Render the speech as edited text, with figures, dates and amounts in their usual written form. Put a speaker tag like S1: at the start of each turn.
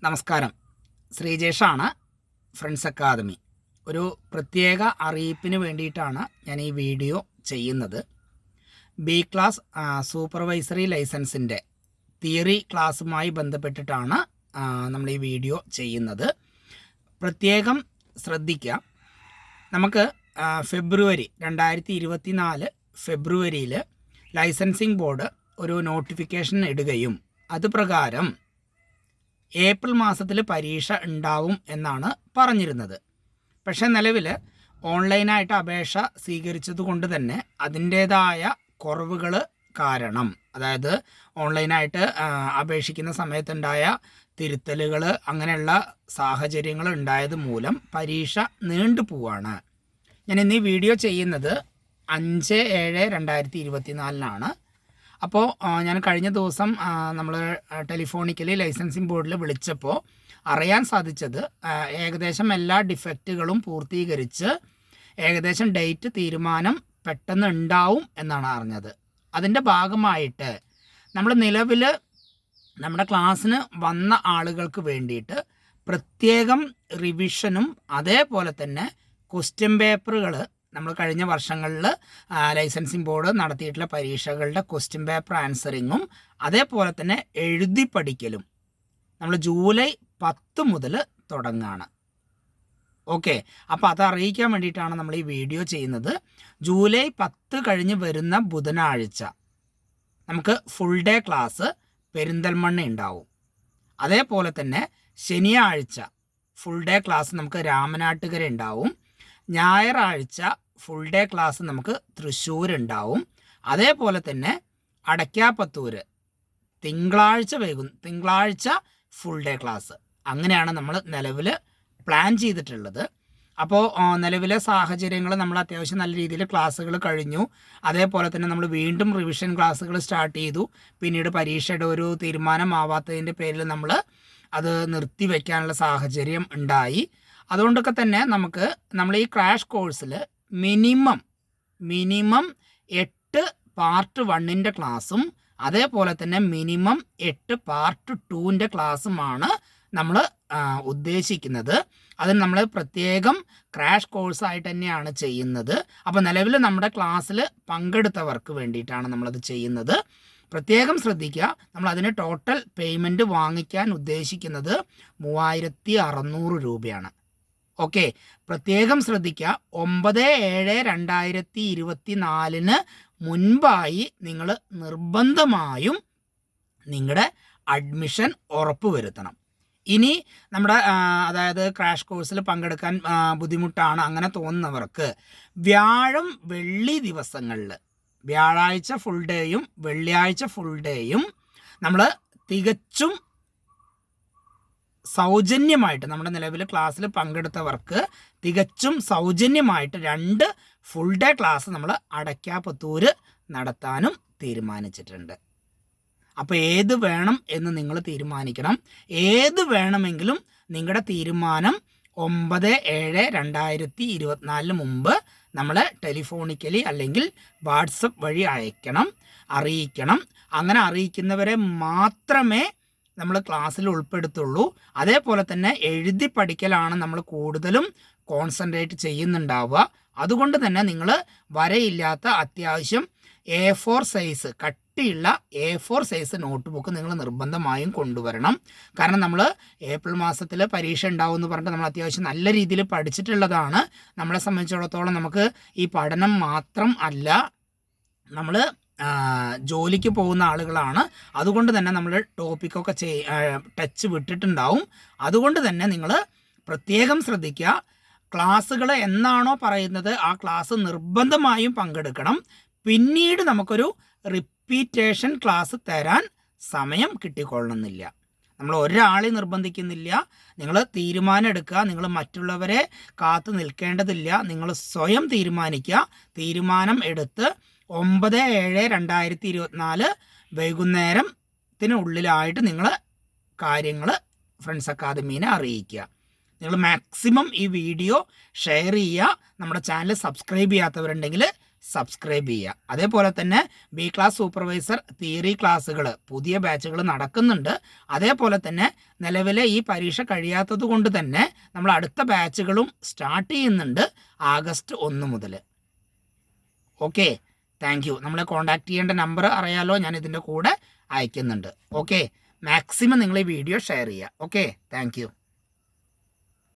S1: നമസ്കാരം, ശ്രീജേഷാണ്, friends academy. ഒരു പ്രത്യേക അറിയിപ്പിന് വേണ്ടിയിട്ടാണ് ഞാൻ ഈ വീഡിയോ ചെയ്യുന്നത്. ബി ക്ലാസ് സൂപ്പർവൈസറി ലൈസൻസിൻ്റെ തിയറി ക്ലാസ്സുമായി ബന്ധപ്പെട്ടിട്ടാണ് നമ്മൾ ഈ വീഡിയോ ചെയ്യുന്നത്. പ്രത്യേകം ശ്രദ്ധിക്കുക, നമുക്ക് ഫെബ്രുവരി 2024 ഫെബ്രുവരിയിൽ ലൈസൻസിങ് ബോർഡ് ഒരു നോട്ടിഫിക്കേഷൻ ഇടുകയും അതുപ്രകാരം ഏപ്രിൽ മാസത്തിൽ പരീക്ഷ ഉണ്ടാവും എന്നാണ് പറഞ്ഞിരുന്നത്. പക്ഷേ നിലവിൽ ഓൺലൈനായിട്ട് അപേക്ഷ സ്വീകരിച്ചത് കൊണ്ട് തന്നെ അതിൻ്റേതായ കുറവുകൾ കാരണം, അതായത് ഓൺലൈനായിട്ട് അപേക്ഷിക്കുന്ന സമയത്തുണ്ടായ തിരുത്തലുകൾ, അങ്ങനെയുള്ള സാഹചര്യങ്ങൾ ഉണ്ടായത് മൂലം പരീക്ഷ നീണ്ടു പോവാണ്. ഞാൻ ഇന്ന് ഈ വീഡിയോ ചെയ്യുന്നത് 5/7/2024 അപ്പോൾ ഞാൻ കഴിഞ്ഞ ദിവസം നമ്മൾ ടെലിഫോണിക്കലി ലൈസൻസിങ് ബോർഡിൽ വിളിച്ചപ്പോൾ അറിയാൻ സാധിച്ചത് ഏകദേശം എല്ലാ ഡിഫക്റ്റുകളും പൂർത്തീകരിച്ച് ഏകദേശം ഡേറ്റ് തീരുമാനം പെട്ടെന്ന് ഉണ്ടാവും എന്നാണ് അറിഞ്ഞത്. അതിൻ്റെ ഭാഗമായിട്ട് നമ്മൾ നിലവിൽ നമ്മുടെ ക്ലാസ്സിന് വന്ന ആളുകൾക്ക് വേണ്ടിയിട്ട് പ്രത്യേകം റിവിഷനും അതേപോലെ തന്നെ ക്വസ്റ്റ്യൻ പേപ്പറുകൾ, നമ്മൾ കഴിഞ്ഞ വർഷങ്ങളിൽ ലൈസൻസിങ് ബോർഡ് നടത്തിയിട്ടുള്ള പരീക്ഷകളുടെ ക്വസ്റ്റ്യൻ പേപ്പർ ആൻസറിങ്ങും അതേപോലെ തന്നെ എഴുതി പഠിക്കലും നമ്മൾ ജൂലൈ 10 മുതൽ തുടങ്ങുകയാണ്. ഓക്കെ, അപ്പോൾ അത് അറിയിക്കാൻ വേണ്ടിയിട്ടാണ് നമ്മൾ ഈ വീഡിയോ ചെയ്യുന്നത്. ജൂലൈ 10 കഴിഞ്ഞ് വരുന്ന ബുധനാഴ്ച നമുക്ക് ഫുൾ ഡേ ക്ലാസ് പെരിന്തൽമണ്ണ ഉണ്ടാവും. അതേപോലെ തന്നെ ശനിയാഴ്ച ഫുൾ ഡേ ക്ലാസ് നമുക്ക് രാമനാട്ടുകര ഉണ്ടാവും. ഞായറാഴ്ച ഫുൾ ഡേ ക്ലാസ് നമുക്ക് തൃശ്ശൂർ ഉണ്ടാവും. അതേപോലെ തന്നെ അടയ്ക്കാപ്പത്തൂർ തിങ്കളാഴ്ച ഫുൾ ഡേ ക്ലാസ്. അങ്ങനെയാണ് നമ്മൾ നിലവിൽ പ്ലാൻ ചെയ്തിട്ടുള്ളത്. അപ്പോൾ നിലവിലെ സാഹചര്യങ്ങൾ, നമ്മൾ അത്യാവശ്യം നല്ല രീതിയിൽ ക്ലാസ്സുകൾ കഴിഞ്ഞു. അതേപോലെ തന്നെ നമ്മൾ വീണ്ടും റിവിഷൻ ക്ലാസ്സുകൾ സ്റ്റാർട്ട് ചെയ്തു. പിന്നീട് പരീക്ഷയുടെ ഒരു തീരുമാനമാവാത്തതിൻ്റെ പേരിൽ അത് നിർത്തിവെക്കാനുള്ള സാഹചര്യം ഉണ്ടായി. അതുകൊണ്ടൊക്കെ തന്നെ നമ്മൾ ഈ ക്രാഷ് കോഴ്സിൽ മിനിമം 8 പാർട്ട് 1ൻ്റെ ക്ലാസ്സും അതേപോലെ തന്നെ മിനിമം 8 പാർട്ട് 2ൻ്റെ ക്ലാസ്സുമാണ് നമ്മൾ ഉദ്ദേശിക്കുന്നത്. അത് നമ്മൾ പ്രത്യേകം ക്രാഷ് കോഴ്സായിട്ട് തന്നെയാണ് ചെയ്യുന്നത്. അപ്പോൾ നിലവിൽ നമ്മുടെ ക്ലാസ്സിൽ പങ്കെടുത്തവർക്ക് വേണ്ടിയിട്ടാണ് നമ്മളത് ചെയ്യുന്നത്. പ്രത്യേകം ശ്രദ്ധിക്കുക, നമ്മൾ അതിന് ടോട്ടൽ പേയ്മെൻറ്റ് വാങ്ങിക്കാൻ ഉദ്ദേശിക്കുന്നത് 3600 രൂപയാണ്. ഓക്കെ, പ്രത്യേകം ശ്രദ്ധിക്കുക, 9/7/2024 മുൻപായി നിങ്ങൾ നിർബന്ധമായും നിങ്ങളുടെ അഡ്മിഷൻ ഉറപ്പുവരുത്തണം. ഇനി നമ്മുടെ അതായത് ക്രാഷ് കോഴ്സിൽ പങ്കെടുക്കാൻ ബുദ്ധിമുട്ടാണ് അങ്ങനെ തോന്നുന്നവർക്ക് വ്യാഴം വെള്ളി ദിവസങ്ങളിൽ, വ്യാഴാഴ്ച ഫുൾ ഡേയും വെള്ളിയാഴ്ച ഫുൾ ഡേയും നമ്മൾ തികച്ചും സൗജന്യമായിട്ട്, നമ്മുടെ നിലവിൽ ക്ലാസ്സിൽ പങ്കെടുത്തവർക്ക് തികച്ചും സൗജന്യമായിട്ട് 2 ഫുൾ ഡേ ക്ലാസ് നമ്മൾ അടയ്ക്കാപ്പത്തൂർ നടത്താനും തീരുമാനിച്ചിട്ടുണ്ട്. അപ്പോൾ ഏത് വേണം എന്ന് നിങ്ങൾ തീരുമാനിക്കണം. ഏത് വേണമെങ്കിലും നിങ്ങളുടെ തീരുമാനം 9/7/2024 മുമ്പ് നമ്മളെ ടെലിഫോണിക്കലി അല്ലെങ്കിൽ വാട്സപ്പ് വഴി അറിയിക്കണം. അങ്ങനെ അറിയിക്കുന്നവരെ മാത്രമേ നമ്മൾ ക്ലാസ്സിൽ ഉൾപ്പെടുത്തുള്ളൂ. അതേപോലെ തന്നെ എഴുതി പഠിക്കലാണ് നമ്മൾ കൂടുതലും കോൺസെൻട്രേറ്റ് ചെയ്യുന്നുണ്ടാവുക. അതുകൊണ്ട് തന്നെ നിങ്ങൾ വരയില്ലാത്ത അത്യാവശ്യം A4 സൈസ്, കട്ടിയുള്ള A4 സൈസ് നോട്ട് ബുക്ക് നിങ്ങൾ നിർബന്ധമായും കൊണ്ടുവരണം. കാരണം നമ്മൾ ഏപ്രിൽ മാസത്തിൽ പരീക്ഷ ഉണ്ടാവും എന്ന് പറഞ്ഞിട്ട് നമ്മൾ അത്യാവശ്യം നല്ല രീതിയിൽ പഠിച്ചിട്ടുള്ളതാണ്. നമ്മളെ സംബന്ധിച്ചിടത്തോളം നമുക്ക് ഈ പഠനം മാത്രം അല്ല, നമ്മൾ ജോലിക്ക് പോകുന്ന ആളുകളാണ്. അതുകൊണ്ട് തന്നെ നമ്മൾ ടോപ്പിക്കൊക്കെ ടച്ച് വിട്ടിട്ടുണ്ടാവും. അതുകൊണ്ട് തന്നെ നിങ്ങൾ പ്രത്യേകം ശ്രദ്ധിക്കുക, ക്ലാസ്സുകൾ എന്നാണോ പറയുന്നത് ആ ക്ലാസ് നിർബന്ധമായും പങ്കെടുക്കണം. പിന്നീട് നമുക്കൊരു റിപ്പീറ്റേഷൻ ക്ലാസ് തരാൻ സമയം കിട്ടിക്കൊള്ളണമെന്നില്ല. നമ്മൾ ഒരാളെ നിർബന്ധിക്കുന്നില്ല. നിങ്ങൾ തീരുമാനം എടുക്കുക. നിങ്ങൾ മറ്റുള്ളവരെ കാത്തു നിൽക്കേണ്ടതില്ല. നിങ്ങൾ സ്വയം തീരുമാനിക്കുക. തീരുമാനം എടുത്ത് 9/7/2024 വൈകുന്നേരത്തിനുള്ളിലായിട്ട് നിങ്ങൾ കാര്യങ്ങൾ ഫ്രണ്ട്സ് അക്കാദമീനെ അറിയിക്കുക. നിങ്ങൾ മാക്സിമം ഈ വീഡിയോ ഷെയർ ചെയ്യുക. നമ്മുടെ ചാനൽ സബ്സ്ക്രൈബ് ചെയ്യാത്തവരുണ്ടെങ്കിൽ സബ്സ്ക്രൈബ് ചെയ്യുക. അതേപോലെ തന്നെ ബി ക്ലാസ് സൂപ്പർവൈസർ തിയറി ക്ലാസ്സുകൾ പുതിയ ബാച്ചുകൾ നടക്കുന്നുണ്ട്. അതേപോലെ തന്നെ നിലവിലെ ഈ പരീക്ഷ കഴിയാത്തത് കൊണ്ട് തന്നെ നമ്മൾ അടുത്ത ബാച്ചുകളും സ്റ്റാർട്ട് ചെയ്യുന്നുണ്ട് ആഗസ്റ്റ് 1 മുതൽ. Okay, thank you. നമ്മളെ കോൺടാക്റ്റ് ചെയ്യേണ്ട നമ്പർ അറിയാലോ, ഞാൻ ഇതിൻ്റെ കൂടെ അയക്കുന്നുണ്ട്. ഓക്കെ, മാക്സിമം നിങ്ങൾ ഈ വീഡിയോ ഷെയർ ചെയ്യുക. Okay, thank you.